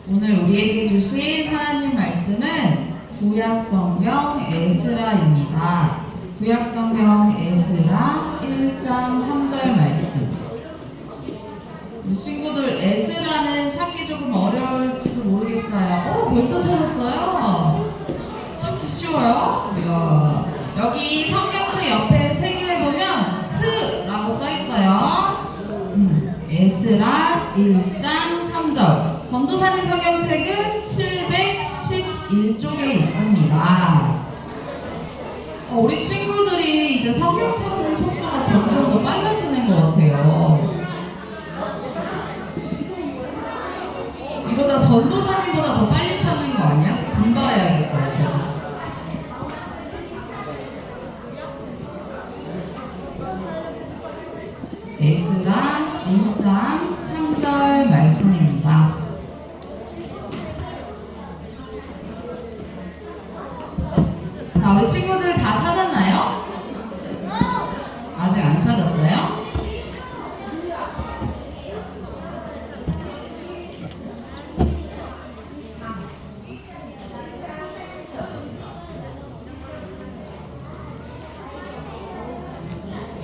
오늘 우리에게 주신 하나님 말씀은 구약성경 에스라입니다. 구약성경 에스라 1장 3절 말씀. 우리 친구들 에스라는 찾기 조금 어려울지도 모르겠어요. 벌써 찾았어요? 찾기 쉬워요? 이야. 여기 성경책 옆에 색을 보면 스라고 써있어요. 에스라 1장 3절. 전도사님 성경책은 711쪽에 있습니다. 우리 친구들이 이제 성경 찾는 속도가 점점 더 빨라지는 것 같아요. 이러다 전도사님보다 더 빨리 찾는 거 아니야? 분발해야겠어요, 저도. 에스라 1장 3절 말씀입니다. 자, 우리 친구들 다 찾았나요? 아직 안 찾았어요?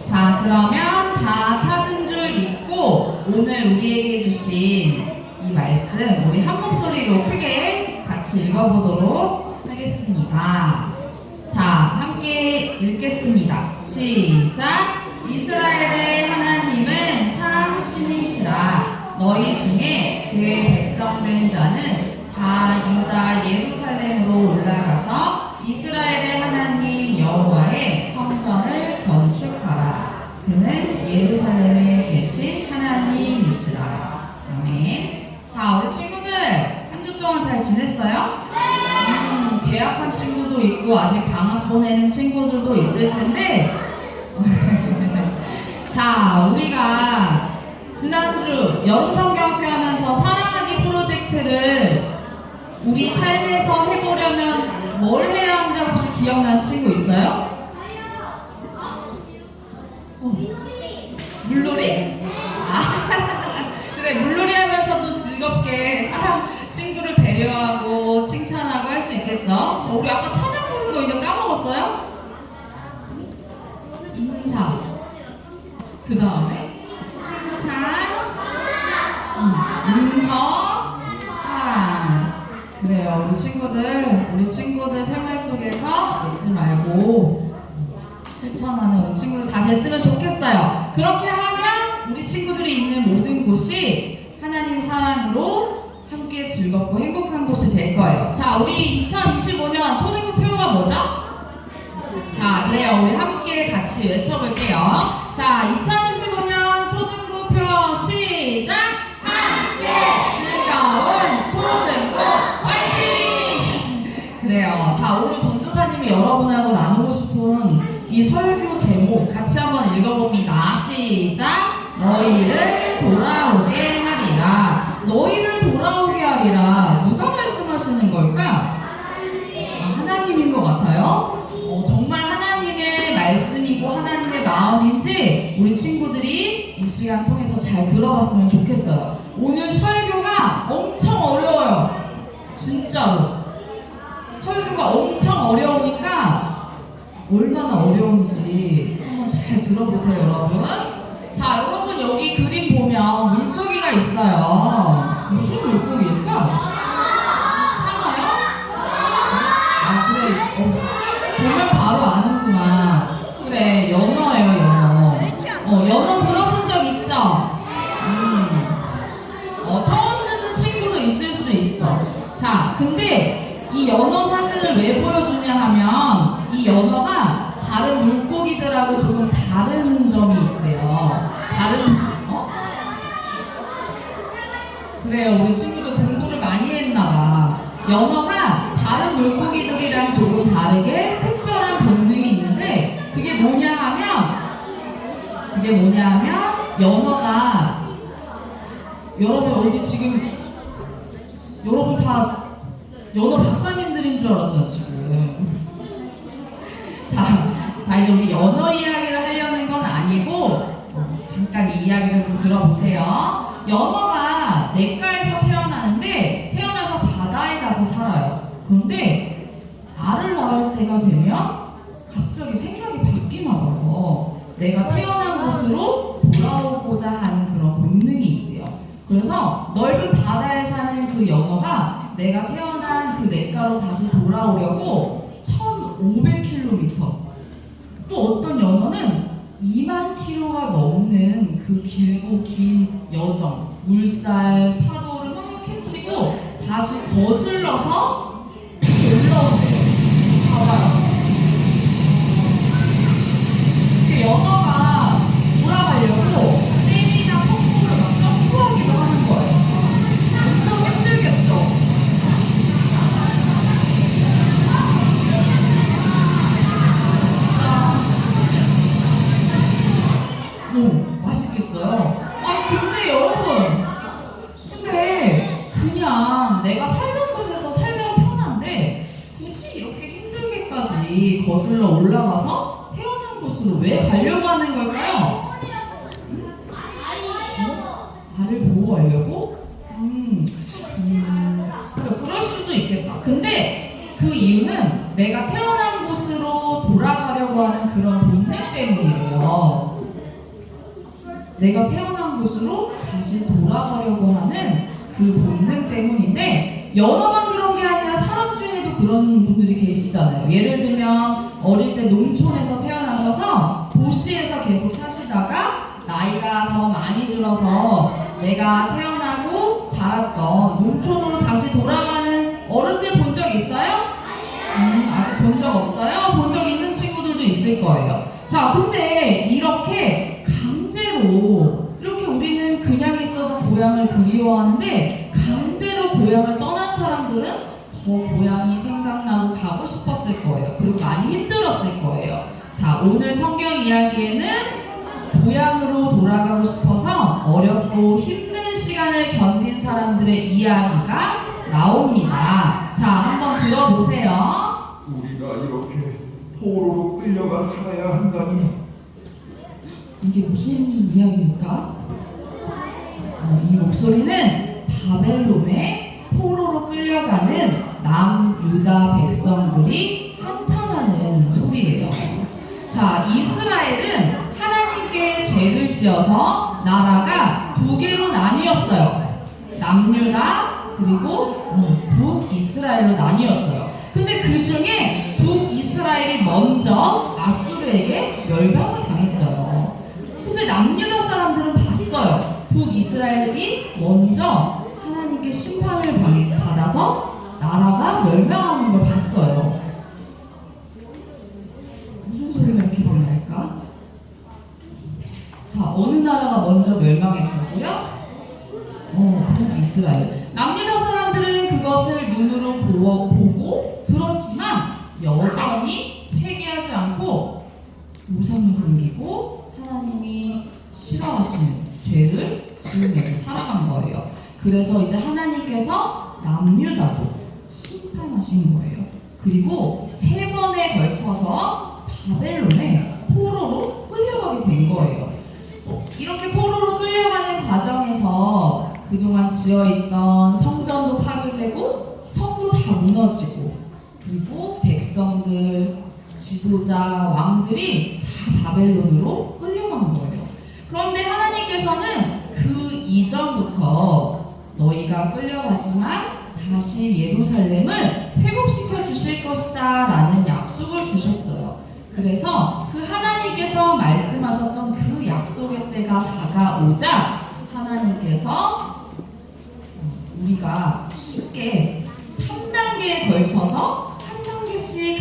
자, 그러면 다 찾은 줄 믿고 오늘 우리에게 주신 이 말씀 우리 한 목소리로 크게 같이 읽어보도록 하겠습니다. 자, 함께 읽겠습니다. 시작! 이스라엘의 하나님은 참 신이시라. 너희 중에 그의 백성된 자는 다 유다 예루살렘으로 올라가서 이스라엘의 하나님 여호와의 성전을 건축하라. 그는 예루살렘에 계신 하나님이시라. 아멘. 자, 우리 친구들 한 주 동안 잘 지냈어요? 계약한 친구도 있고 아직 방학 보내는 친구들도 있을 텐데 자, 우리가 지난주 여름성경학교 하면서 사랑하기 프로젝트를 우리 삶에서 해보려면 뭘 해야 한다고 혹시 기억나는 친구 있어요? 물놀이? 그래, 물놀이 하면서도 즐겁게 친구를 배려하고 칭찬하고 할 수 있겠죠? 우리 아까 찬양 부른 거 이거 까먹었어요? 인사, 그 다음에 칭찬, 음성, 사랑. 그래요, 우리 친구들 생활 속에서 잊지 말고 실천하는 우리 친구들 다 됐으면 좋겠어요. 그렇게 하면 우리 친구들이 있는 모든 곳이 하나님 사랑으로 함께 즐겁고 행복한 곳이 될 거예요. 자, 우리 2025년 초등부 표가 뭐죠? 자, 그래요. 우리 함께 같이 외쳐볼게요. 자, 2025년 초등부 표 시작! 함께 즐거운 초등부 화이팅! 그래요. 자, 오늘 전도사님이 여러분하고 나누고 싶은 이 설교 제목 같이 한번 읽어봅니다. 시작! 너희를 돌아오게 하리라. 너희를 돌아오게 하리라. 누가 말씀하시는 걸까? 하나님인 것 같아요. 정말 하나님의 말씀이고 하나님의 마음인지 우리 친구들이 이 시간 통해서 잘 들어봤으면 좋겠어요. 오늘 설교가 엄청 어려워요. 진짜로. 설교가 엄청 어려우니까 얼마나 어려운지 한번 잘 들어보세요, 여러분. 자, 여러분 여기 그림 보면 물고기가 있어요. 무슨 물고기일까? 상어요? 그래. 보면 바로 아는구나. 그래, 연어예요, 연어. 연어 들어본 적 있죠? 처음 듣는 친구도 있을 수도 있어. 자, 근데 이 연어 사진을 왜 보여주냐 하면 이 연어가 다른 물고기들하고 조금 다른 점이 있대요. 그래요, 우리 친구도 공부를 많이 했나봐. 연어가 다른 물고기들이랑 조금 다르게 특별한 본능이 있는데 그게 뭐냐 하면 연어가 여러분 어디 지금 여러분 다 연어 박사님들인 줄 알았잖아 지금. 자, 이제 우리 연어 이야기를 하려는 건 아니고 잠깐 이 이야기를 좀 들어보세요. 연어가 내과에서 태어나는데 태어나 나이가 되면 갑자기 생각이 바뀌나 봐요. 내가 태어난 곳으로 돌아오고자 하는 그런 본능이 있대요. 그래서 넓은 바다에 사는 그 연어가 내가 태어난 그 냇가로 다시 돌아오려고 1500km, 또 어떤 연어는 2만 킬로가 넘는 그 길고 긴 여정, 물살, 파도를 막 헤치고 다시 거슬러서 이렇게 올라온대요. 바다로. 연어가 돌아가려고 댐이나 폭포를 막 점프하기도 하는 거예요. 엄청 힘들겠죠? 진짜 맛있겠어요. 근데 여러분, 근데 그냥 내가 살던 곳에서 살면 편한데 굳이 이렇게 힘들게까지 거슬러 올라가서 곳으로 왜 가려고 하는 걸까요? 알을 보고 가려고? 그래, 그럴 수도 있겠다. 근데 그 이유는 내가 태어난 곳으로 돌아가려고 하는 그런 본능 때문이래요. 내가 태어난 곳으로 다시 돌아가려고 하는 그 본능 때문인데, 연어만 그런 게 아니라 사람 중에도 그런 분들이 계시잖아요. 예를 들면 어릴 때 농촌에서 태어나셔서 도시에서 계속 사시다가 나이가 더 많이 들어서 내가 태어나고 자랐던 농촌으로 다시 돌아가는 어른들 본 적 있어요? 아직 본 적 없어요? 본 적 있는 친구들도 있을 거예요. 자, 근데 이렇게 강제로, 이렇게 우리는 그냥 있어도 고향을 그리워하는데 강제로 고향을 떠난 사람들은 더 고향이 생각나고 가고 싶었을 거예요. 그리고 많이 힘들었을 거예요. 자, 오늘 성경 이야기에는 고향으로 돌아가고 싶어서 어렵고 힘든 시간을 견딘 사람들의 이야기가 나옵니다. 자, 한번 들어보세요. 우리가 이렇게 포로로 끌려가 살아야 한다니. 이게 무슨 이야기입니까? 이 목소리는 바벨론의 포로로 끌려가는 남유다 백성들이 한탄하는 소리예요. 자, 이스라엘은 하나님께 죄를 지어서 나라가 두 개로 나뉘었어요. 남유다 그리고 북이스라엘로 나뉘었어요. 근데 그 중에 북이스라엘이 먼저 아수르에게 멸망을 당했어요. 근데 남유다 사람들은 봤어요. 북이스라엘이 먼저 하나님께 심판을 받아서 나라가 멸망하는 걸 봤어요. 무슨 소리가 이렇게 막 날까? 자, 어느 나라가 먼저 멸망했다고요? 북이스라엘. 남유다 사람들은 그것을 눈으로 보고 들었지만 여전히 회개하지 않고 우상을 섬기고 하나님이 싫어하시는 죄를 지으면서 살아간 거예요. 그래서 이제 하나님께서 남유다도 심판하신 거예요. 그리고 3번에 걸쳐서 바벨론에 포로로 끌려가게 된 거예요. 이렇게 포로로 끌려가는 과정에서 그동안 지어있던 성전도 파괴되고 성도 다 무너지고, 그리고 백성들, 지도자, 왕들이 다 바벨론으로 끌려간 거예요. 그런데 하나님께서는 그 이전부터 너희가 끌려가지만 다시 예루살렘을 회복시켜 주실 것이다 라는 약속을 주셨어요. 그래서 그 하나님께서 말씀하셨던 그 약속의 때가 다가오자 하나님께서 우리가 쉽게 3단계에 걸쳐서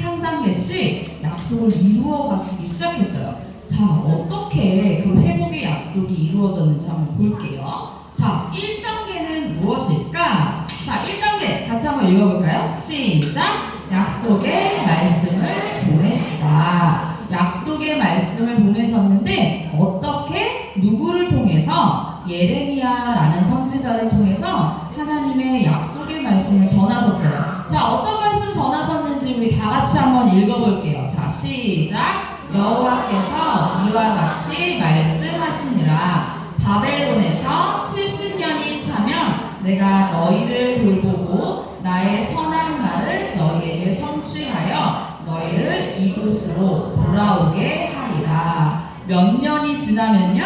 한 단계씩 약속을 이루어 가시기 시작했어요. 자, 어떻게 그 회복의 약속이 이루어졌는지 한번 볼게요. 자, 1단계는 무엇일까? 자, 1단계 같이 한번 읽어볼까요? 시작! 약속의 말씀을 보내시다. 약속의 말씀을 보내셨는데 어떻게? 누구를 통해서? 예레미야라는 선지자를 통해서 하나님의 약속의 말씀을 전하셨어요. 자, 어떤 말씀 전하셨는지 우리 다 같이 한번 읽어볼게요. 자, 시작! 여호와께서 이와 같이 말씀하시니라. 바벨론에서 70년이 차면 내가 너희를 돌보고 나의 선한 말을 너희에게 성취하여 너희 너희를 이곳으로 돌아오게 하리라. 몇 년이 지나면요?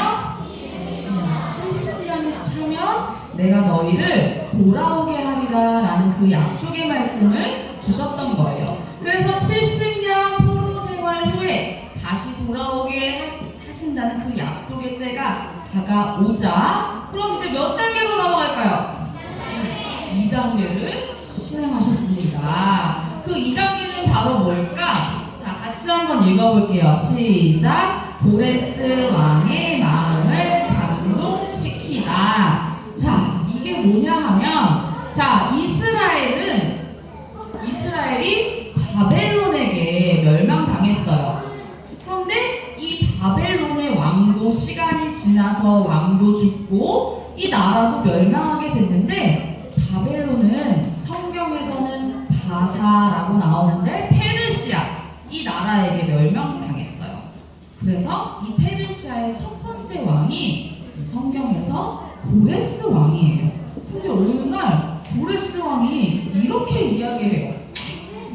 70년이 차면 내가 너희를 돌아오게 하리라 라는 그 약속의 말씀을 주셨던 거예요. 그래서 70년 포로 생활 후에 다시 돌아오게 하신다는 그 약속의 때가 다가오자 그럼 이제 몇 단계로 넘어갈까요? 2단계를 실행하셨습니다. 그 2단계는 바로 뭘까? 자, 같이 한번 읽어볼게요. 시작! 보레스 왕의 마음을 감동시키다. 자, 이게 뭐냐 하면 자, 이스라엘이 바벨론에게 멸망당했어요. 그런데 이 바벨론의 왕도 시간이 지나서 왕도 죽고 이 나라도 멸망하게 됐는데 바벨론은 성경에서는 바사라고 나오는데 페르시아 이 나라에게 멸망당했어요. 그래서 이 페르시아의 첫 번째 왕이 이 성경에서 고레스 왕이에요. 근데 어느 날 고레스 왕이 이렇게 이야기해요.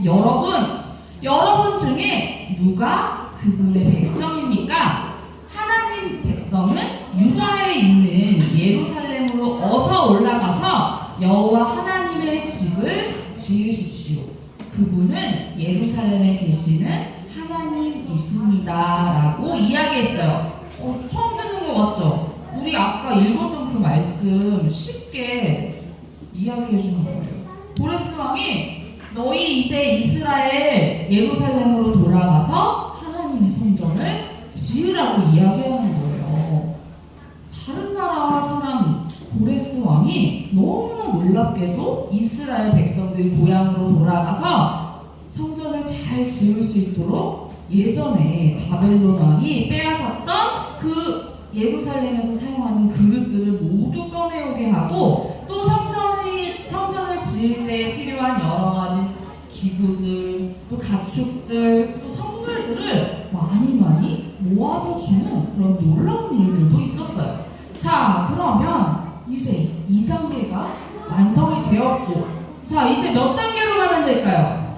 여러분 중에 누가 그분의 백성입니까? 하나님 백성은 유다에 있는 예루살렘으로 어서 올라가서 여호와 하나님의 집을 지으십시오. 그분은 예루살렘에 계시는 하나님이십니다. 라고 이야기했어요. 처음 듣는 거 맞죠? 우리 아까 읽었던 그 말씀 쉽게 이야기해 주는 거예요. 고레스 왕이 너희 이제 이스라엘 예루살렘으로 돌아가서 하나님의 성전을 지으라고 이야기하는 거예요. 다른 나라 사람 고레스 왕이 너무나 놀랍게도 이스라엘 백성들이 고향으로 돌아가서 성전을 잘 지을 수 있도록 예전에 바벨론 왕이 빼앗았던 그 예루살렘에서 사용하는 그릇들을 모두 꺼내오게 하고 또 성전을 지을 때 필요한 여러 가지 기구들, 또 가축들, 또 선물들을 많이 모아서 주는 그런 놀라운 일들도 있었어요. 자, 그러면 이제 2단계가 완성이 되었고, 자, 이제 몇 단계로 가면 될까요?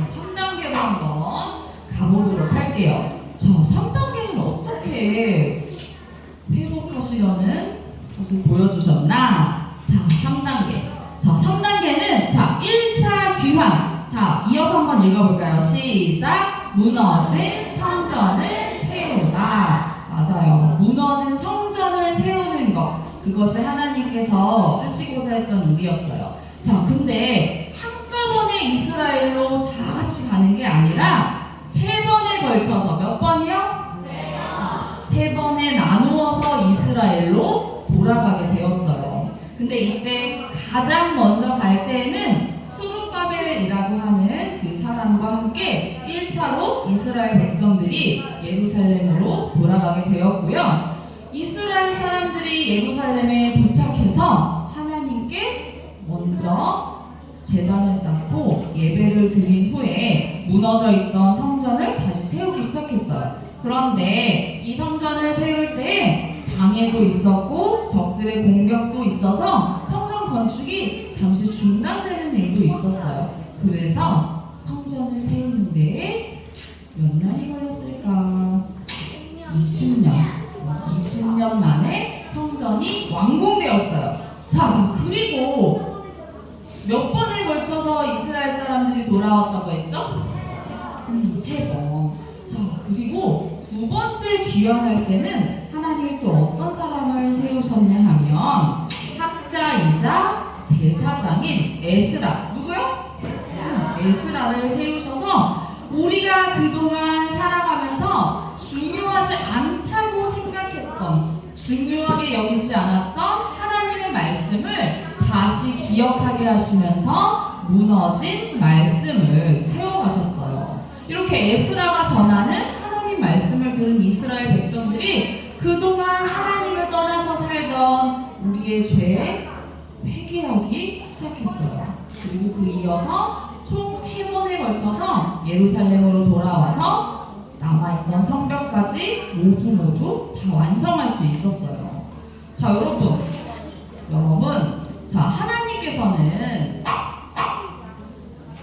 3단계로 한번 가보도록 할게요. 자, 3단계는 어떻게 회복하시려는 것을 보여주셨나? 자, 3단계. 자, 3단계는 자, 1차 귀환. 자, 이어서 한번 읽어볼까요? 시작! 무너진 성전을 세우다. 맞아요. 무너진 성전을 세우는 것. 그것이 하나님께서 하시고자 했던 일이었어요. 자, 근데 한꺼번에 이스라엘로 다 같이 가는 게 아니라 3번에 걸쳐서 몇 번이요? 3번에 나누어서 이스라엘로 돌아가게 되었어요. 근데 이때 가장 먼저 갈 때에는 스룹바벨이라고 하는 그 사람과 함께 1차로 이스라엘 백성들이 예루살렘으로 돌아가게 되었고요. 이스라엘 사람들이 예루살렘에 도착해서 하나님께 먼저 제단을 쌓고 예배를 드린 후에 무너져 있던 성전을 다시 세우기 시작했어요. 그런데 이 성전을 세울 때 방해도 있었고 적들의 공격도 있어서 성전 건축이 잠시 중단되는 일도 있었어요. 그래서 성전을 세우는 데에 몇 년이 걸렸을까? 20년 만에 성전이 완공되었어요. 자, 그리고 몇 번에 걸쳐서 이스라엘 사람들이 돌아왔다고 했죠? 3번. 자, 그리고 2번째 귀환할 때는 하나님이 또 어떤 사람을 세우셨냐 하면 학자이자 제사장인 에스라. 누구요? 에스라를 세우셔서 우리가 그동안 살아가면서 중요하지 않다고 생각했던, 중요하게 여기지 않았던 하나님의 말씀을 다시 기억하게 하시면서 무너진 말씀을 세워가셨어요. 이렇게 에스라가 전하는 하나님 말씀을 들은 이스라엘 백성들이 그동안 하나님을 떠나서 살던 우리의 죄에 회개하기 시작했어요. 그리고 그 이어서 총 3번에 걸쳐서 예루살렘으로 돌아와서 남아있던 성벽까지 모두 다 완성할 수 있었어요. 자, 여러분, 자, 하나님께서는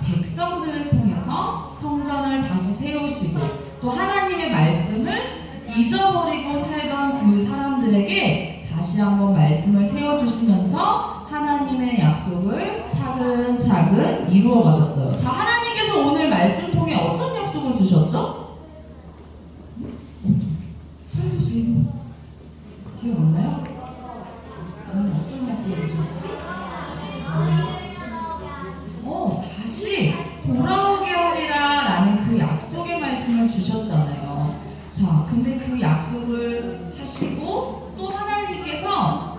백성들을 통해서 성전 세우시고 또 하나님의 말씀을 잊어버리고 살던 그 사람들에게 다시 한번 말씀을 세워주시면서 하나님의 약속을 차근차근 이루어 가셨어요. 자, 하나님께서 오늘 말씀 통해 어떤 약속을 주셨죠? 설교 제목 기억나요? 오늘 어떤 약속을 주셨지? 다시 돌아오게 하리라 라는 그 약속의 말씀을 주셨잖아요. 자, 근데 그 약속을 하시고 또 하나님께서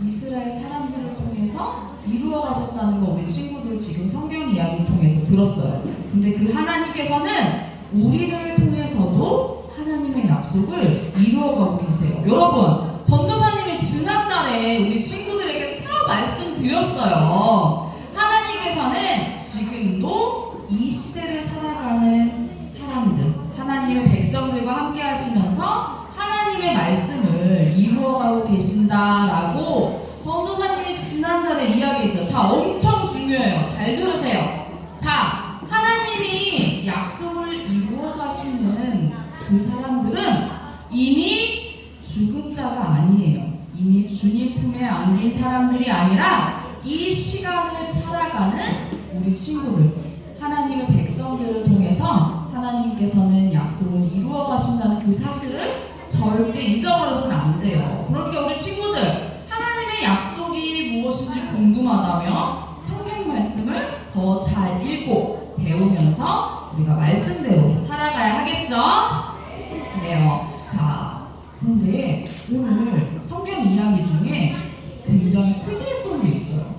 이스라엘 사람들을 통해서 이루어 가셨다는 거 우리 친구들 지금 성경 이야기를 통해서 들었어요. 근데 그 하나님께서는 우리를 통해서도 하나님의 약속을 이루어가고 계세요. 여러분, 전도사님이 지난달에 우리 친구들에게 다 말씀드렸어요. 하나님께서는 지금도 이 시대를 살아가는 사람들, 하나님의 백성들과 함께 하시면서 하나님의 말씀을 이루어가고 계신다라고 전도사님이 지난달에 이야기했어요. 자, 엄청 중요해요. 잘 들으세요. 자, 하나님이 약속을 이루어가시는 그 사람들은 이미 죽은 자가 아니에요. 이미 주님 품에 안긴 사람들이 아니라 이 시간을 살아가는 우리 친구들, 하나님의 백성들을 통해서 하나님께서는 약속을 이루어 가신다는 그 사실을 절대 잊어버려서는 안 돼요. 그러니까 우리 친구들, 하나님의 약속이 무엇인지 궁금하다면 성경 말씀을 더 잘 읽고 배우면서 우리가 말씀대로 살아가야 하겠죠? 그래요. 자, 그런데 오늘 성경 이야기 중에 굉장히 특이했던 게 있어요.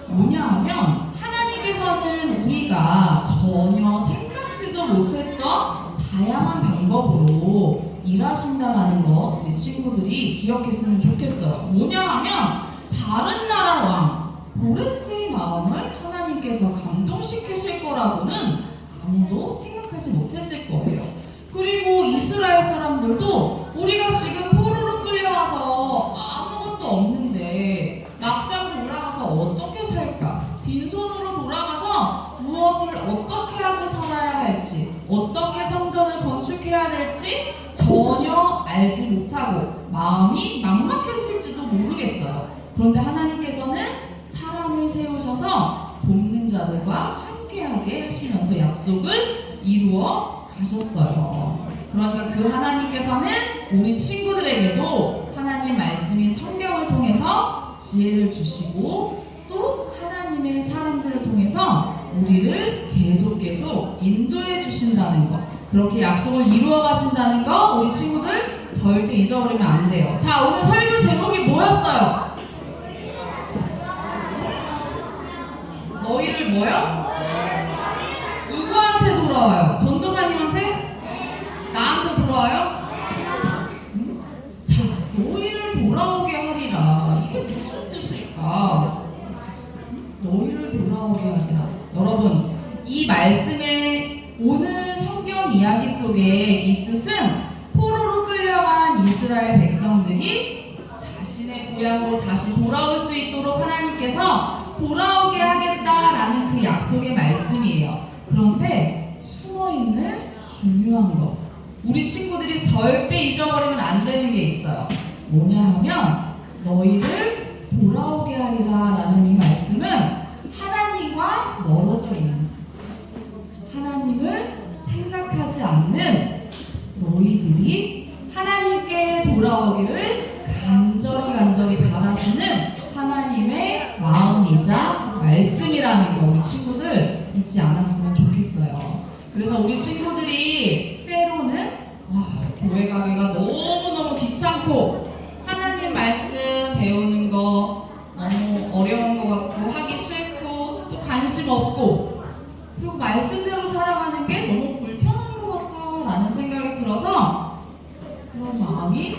뭐냐 하면 하나님께서는 우리가 전혀 생각지도 못했던 다양한 방법으로 일하신다라는 거 우리 친구들이 기억했으면 좋겠어요. 뭐냐 하면 다른 나라 왕 고레스의 마음을 하나님께서 감동시키실 거라고는 아무도 생각하지 못했을 거예요. 그리고 이스라엘 사람들도 우리가 지금 포로로 끌려와서 아무것도 없는데 막상 돌아가서 어떻게 살까? 빈손으로 돌아가서 무엇을 어떻게 하고 살아야 할지, 어떻게 성전을 건축해야 될지 전혀 알지 못하고 마음이 막막했을지도 모르겠어요. 그런데 하나님께서는 사람을 세우셔서 돕는 자들과 함께하게 하시면서 약속을 이루어 가셨어요. 그러니까 그 하나님께서는 우리 친구들에게도 하나님 말씀인 성경을 통해서 지혜를 주시고 또 하나님의 사람들을 통해서 우리를 계속 인도해 주신다는 것, 그렇게 약속을 이루어 가신다는 거 우리 친구들 절대 잊어버리면 안 돼요. 자, 오늘 설교 제목이 뭐였어요? 너희를 뭐요? 누구한테 돌아와요? 전도사님한테? 나한테 돌아와요? 자, 너희를 돌아오게 하리라. 이게 무슨 뜻일까? 너희를 돌아오게 하리라. 여러분, 이 말씀의 오늘 성경 이야기 속에 이 뜻은 포로로 끌려간 이스라엘 백성들이 자신의 고향으로 다시 돌아올 수 있도록 하나님께서 돌아오게 하겠다라는 그 약속의 말씀이에요. 그런데 숨어있는 중요한 것, 우리 친구들이 절대 잊어버리면 안 되는 게 있어요. 뭐냐 하면 너희를 돌아오게 하리라 라는 이 말씀은 하나님과 멀어져 있는, 하나님을 생각하지 않는 너희들이 하나님께 돌아오기를 간절히 바라시는 하나님의 마음이자 말씀이라는 거 우리 친구들 잊지 않았으면 좋겠어요. 그래서 우리 친구들이 때로는 교회 가기가 너무너무 귀찮고 하나님 말씀 배우는 거 너무 어려운 것 같고 하기 싫고 또 관심 없고 그리고 말씀대로 살아가는 게 너무 불편한 것 같아 라는 생각이 들어서 그런 마음이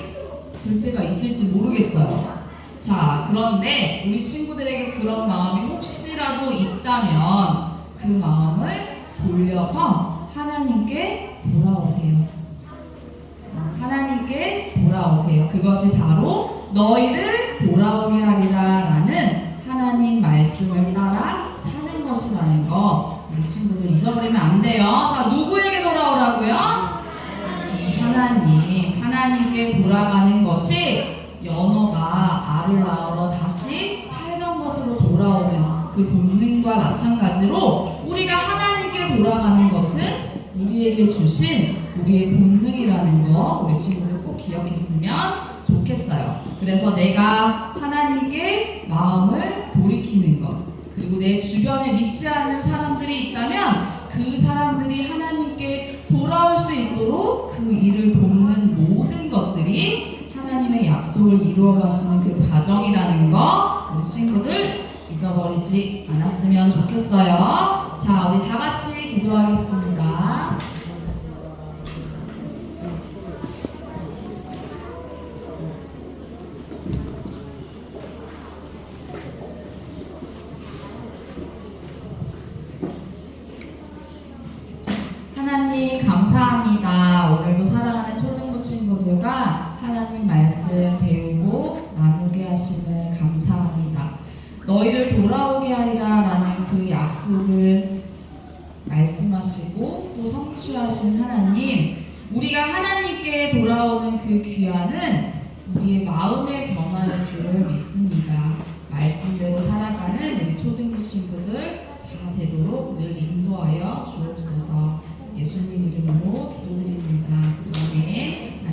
들 때가 있을지 모르겠어요. 자, 그런데 우리 친구들에게 그런 마음이 혹시라도 있다면 그 마음을 돌려서 하나님께 돌아오세요. 하나님께 돌아오세요. 그것이 바로 너희를 돌아오게 하리라 라는 하나님 말씀을 따라 사는 것이라는 거 우리 친구들 잊어버리면 안 돼요. 자, 누구에게 돌아오라고요? 하나님께 돌아가는 것이 연어가 알을 낳으러 다시 살던 것으로 돌아오는 그 본능과 마찬가지로 우리가 하나님께 돌아가는 것은 우리에게 주신 우리의 본능이라는 거 우리 친구들 꼭 기억했으면 좋겠어요. 그래서 내가 하나님께 마음을 돌이키는 것, 그리고 내 주변에 믿지 않는 사람들이 있다면 그 사람들이 하나님께 돌아올 수 있도록 그 일을 돕는 모든 것들이 하나님의 약속을 이루어 가시는 그 과정이라는 거 우리 친구들 잊어버리지 않았으면 좋겠어요. 자, 우리 다 같이 기도하겠습니다. 하나님 감사합니다. 오늘도 사랑하는 초등부 친구들과 하나님 말씀 배우고 나누게 하심을 감사합니다. 너희를 돌아오게 하리라 라는 그 약속을 말씀하시고 또 성취하신 하나님, 우리가 하나님께 돌아오는 그 귀환은 우리의 마음의 변화일 줄 믿습니다. 말씀대로 살아가는 우리 초등부 친구들 다 되도록 늘 인도하여 주옵소서. 예수님 이름으로 기도드립니다. 아멘.